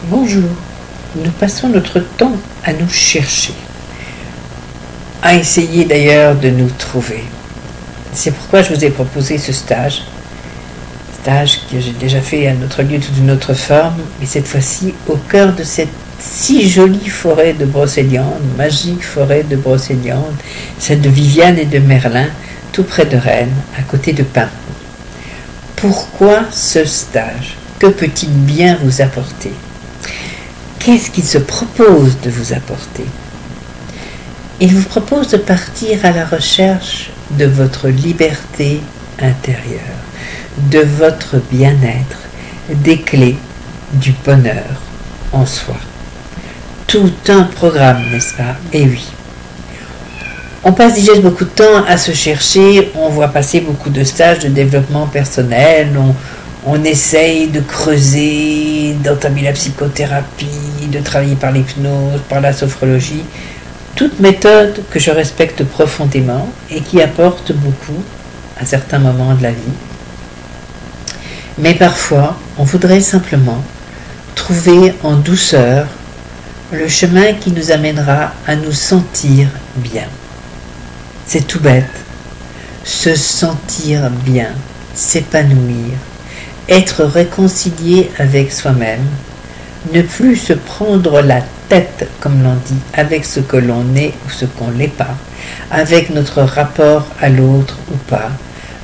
Bonjour, nous passons notre temps à nous chercher, à essayer d'ailleurs de nous trouver. C'est pourquoi je vous ai proposé ce stage que j'ai déjà fait à un autre lieu sous une autre forme, mais cette fois-ci au cœur de cette si jolie forêt de brocéliande, magique forêt de brocéliande, celle de Viviane et de Merlin, tout près de Rennes, à côté de Paimpont. Pourquoi ce stage? Que peut-il bien vous apporter? Qu'est-ce qu'il se propose de vous apporter? Il vous propose de partir à la recherche de votre liberté intérieure, de votre bien-être, des clés du bonheur en soi. Tout un programme, n'est-ce pas? Eh oui. On passe déjà beaucoup de temps à se chercher, on voit passer beaucoup de stages de développement personnel, on essaye de creuser, d'entamer la psychothérapie, de travailler par l'hypnose, par la sophrologie, toute méthode que je respecte profondément et qui apporte beaucoup à certains moments de la vie. Mais parfois, on voudrait simplement trouver en douceur le chemin qui nous amènera à nous sentir bien. C'est tout bête. Se sentir bien, s'épanouir, être réconcilié avec soi-même, ne plus se prendre la tête, comme l'on dit, avec ce que l'on est ou ce qu'on n'est pas, avec notre rapport à l'autre ou pas,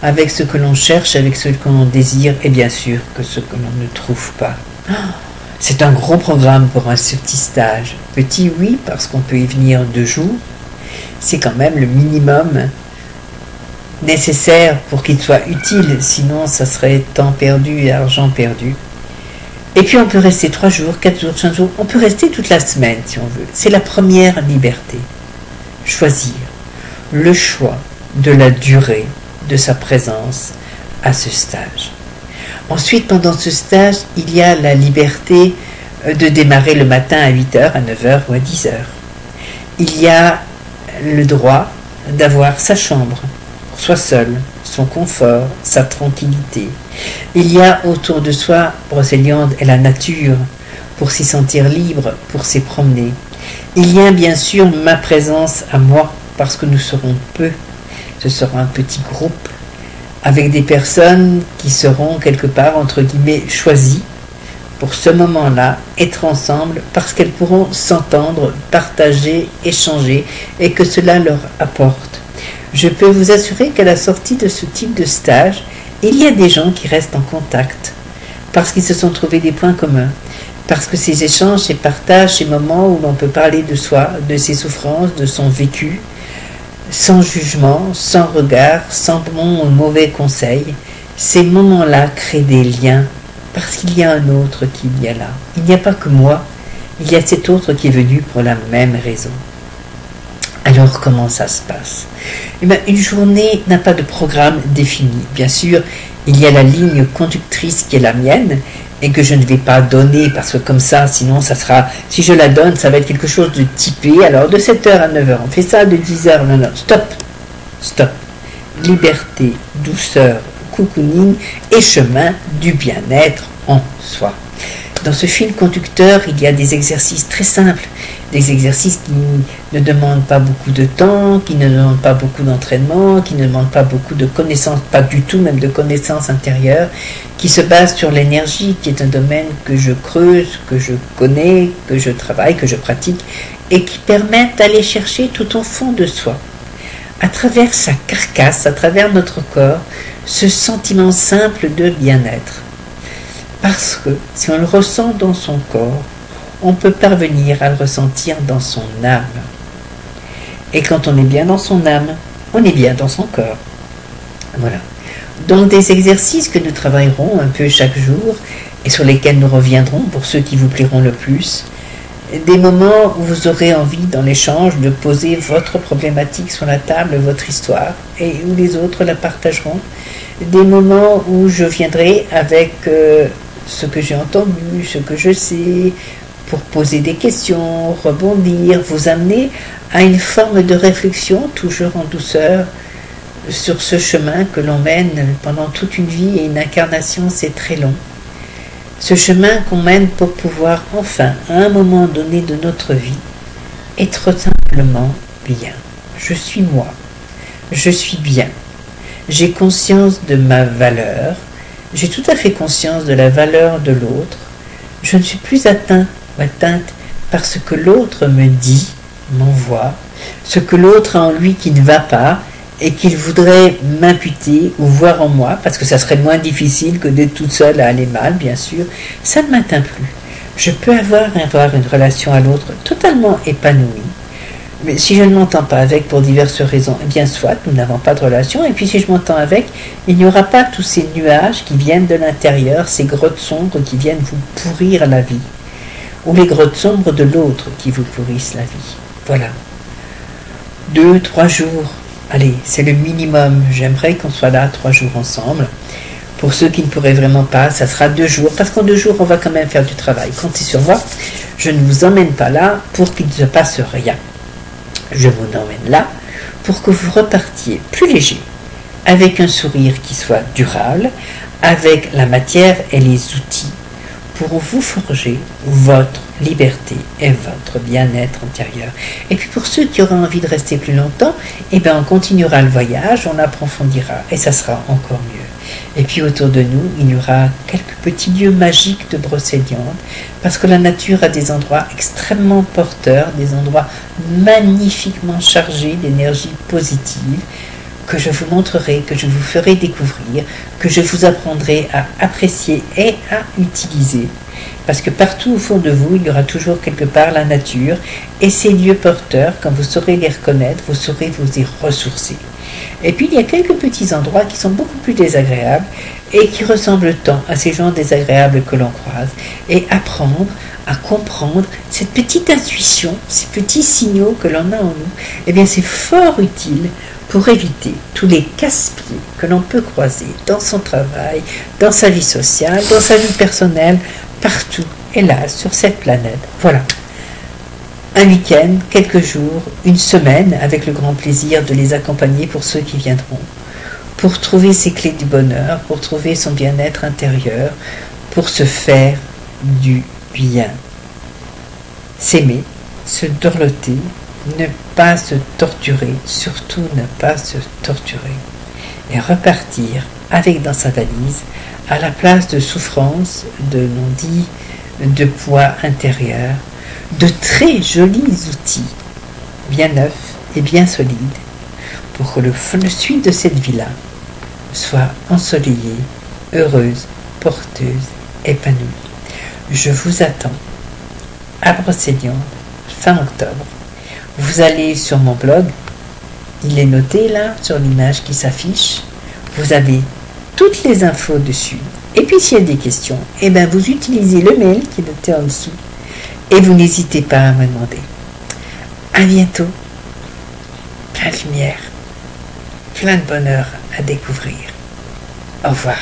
avec ce que l'on cherche, avec ce que l'on désire, et bien sûr que ce que l'on ne trouve pas. C'est un gros programme pour un petit stage. Petit, oui, parce qu'on peut y venir 2 jours. C'est quand même le minimum nécessaire pour qu'il soit utile, sinon ça serait temps perdu et argent perdu. Et puis on peut rester 3 jours, 4 jours, 5 jours, on peut rester toute la semaine si on veut. C'est la première liberté. Choisir le choix de la durée de sa présence à ce stage. Ensuite, pendant ce stage, il y a la liberté de démarrer le matin à 8h, à 9h ou à 10h. Il y a le droit d'avoir sa chambre, pour soi seul, son confort, sa tranquillité. Il y a autour de soi, brocéliande et la nature, pour s'y sentir libre, pour s'y promener. Il y a bien sûr ma présence à moi, parce que nous serons peu. Ce sera un petit groupe, avec des personnes qui seront quelque part, entre guillemets, choisies pour ce moment-là, être ensemble, parce qu'elles pourront s'entendre, partager, échanger, et que cela leur apporte. Je peux vous assurer qu'à la sortie de ce type de stage, il y a des gens qui restent en contact, parce qu'ils se sont trouvés des points communs, parce que ces échanges, ces partages, ces moments où l'on peut parler de soi, de ses souffrances, de son vécu, sans jugement, sans regard, sans bon ou mauvais conseil, ces moments-là créent des liens, parce qu'il y a un autre qui y a là. Il n'y a pas que moi, il y a cet autre qui est venu pour la même raison. Alors comment ça se passe? Eh bien, une journée n'a pas de programme défini. Bien sûr, il y a la ligne conductrice qui est la mienne, et que je ne vais pas donner, parce que comme ça, sinon ça sera, si je la donne, ça va être quelque chose de typé. Alors de 7h à 9h, on fait ça, de 10h, non, stop. Liberté, douceur, cocooning et chemin du bien-être en soi. Dans ce fil conducteur, il y a des exercices très simples, des exercices qui ne demandent pas beaucoup de temps, qui ne demandent pas beaucoup d'entraînement, qui ne demandent pas beaucoup de connaissances, pas du tout même de connaissances intérieures, qui se basent sur l'énergie, qui est un domaine que je creuse, que je connais, que je travaille, que je pratique, et qui permettent d'aller chercher tout au fond de soi, à travers sa carcasse, à travers notre corps, ce sentiment simple de bien-être. Parce que si on le ressent dans son corps, on peut parvenir à le ressentir dans son âme. Et quand on est bien dans son âme, on est bien dans son corps. Voilà. Donc des exercices que nous travaillerons un peu chaque jour et sur lesquels nous reviendrons pour ceux qui vous plairont le plus. Des moments où vous aurez envie dans l'échange de poser votre problématique sur la table, votre histoire, et où les autres la partageront. Des moments où je viendrai avec ce que j'ai entendu, ce que je sais, pour poser des questions, rebondir, vous amener à une forme de réflexion, toujours en douceur, sur ce chemin que l'on mène pendant toute une vie, et une incarnation, c'est très long. Ce chemin qu'on mène pour pouvoir enfin, à un moment donné de notre vie, être simplement bien. Je suis moi. Je suis bien. J'ai conscience de ma valeur. J'ai tout à fait conscience de la valeur de l'autre. Je ne suis plus atteinte par ce que l'autre me dit, m'envoie, ce que l'autre a en lui qui ne va pas et qu'il voudrait m'imputer ou voir en moi, parce que ça serait moins difficile que d'être toute seule à aller mal, bien sûr. Ça ne m'atteint plus. Je peux avoir une relation à l'autre totalement épanouie. Mais si je ne m'entends pas avec pour diverses raisons, eh bien soit, nous n'avons pas de relation, et puis si je m'entends avec, il n'y aura pas tous ces nuages qui viennent de l'intérieur, ces grottes sombres qui viennent vous pourrir la vie, ou les grottes sombres de l'autre qui vous pourrissent la vie. Voilà. 2, 3 jours, allez, c'est le minimum. J'aimerais qu'on soit là 3 jours ensemble. Pour ceux qui ne pourraient vraiment pas, ça sera 2 jours, parce qu'en 2 jours, on va quand même faire du travail. Comptez sur moi, je ne vous emmène pas là pour qu'il ne se passe rien. Je vous emmène là pour que vous repartiez plus léger, avec un sourire qui soit durable, avec la matière et les outils pour vous forger votre liberté et votre bien-être intérieur. Et puis pour ceux qui auront envie de rester plus longtemps, eh bien on continuera le voyage, on approfondira et ça sera encore mieux. Et puis autour de nous, il y aura quelques petits lieux magiques de Brocéliande, parce que la nature a des endroits extrêmement porteurs, des endroits magnifiquement chargés d'énergie positive, que je vous montrerai, que je vous ferai découvrir, que je vous apprendrai à apprécier et à utiliser. Parce que partout au fond de vous, il y aura toujours quelque part la nature, et ces lieux porteurs, quand vous saurez les reconnaître, vous saurez vous y ressourcer. Et puis il y a quelques petits endroits qui sont beaucoup plus désagréables et qui ressemblent tant à ces gens désagréables que l'on croise. Et apprendre à comprendre cette petite intuition, ces petits signaux que l'on a en nous, eh bien c'est fort utile pour éviter tous les casse-pieds que l'on peut croiser dans son travail, dans sa vie sociale, dans sa vie personnelle, partout, hélas, sur cette planète. Voilà. Un week-end, quelques jours, une semaine, avec le grand plaisir de les accompagner pour ceux qui viendront, pour trouver ses clés du bonheur, pour trouver son bien-être intérieur, pour se faire du bien. S'aimer, se dorloter, ne pas se torturer, surtout ne pas se torturer, et repartir avec dans sa valise, à la place de souffrance, de non-dit, de poids intérieur, de très jolis outils, bien neufs et bien solides, pour que le suite de cette vie-là soit ensoleillée, heureuse, porteuse, épanouie. Je vous attends à Brocéliande, fin octobre. Vous allez sur mon blog, il est noté là, sur l'image qui s'affiche. Vous avez toutes les infos dessus. Et puis s'il y a des questions, eh bien vous utilisez le mail qui est noté en dessous. Et vous n'hésitez pas à me demander. À bientôt. Plein de lumière, plein de bonheur à découvrir. Au revoir.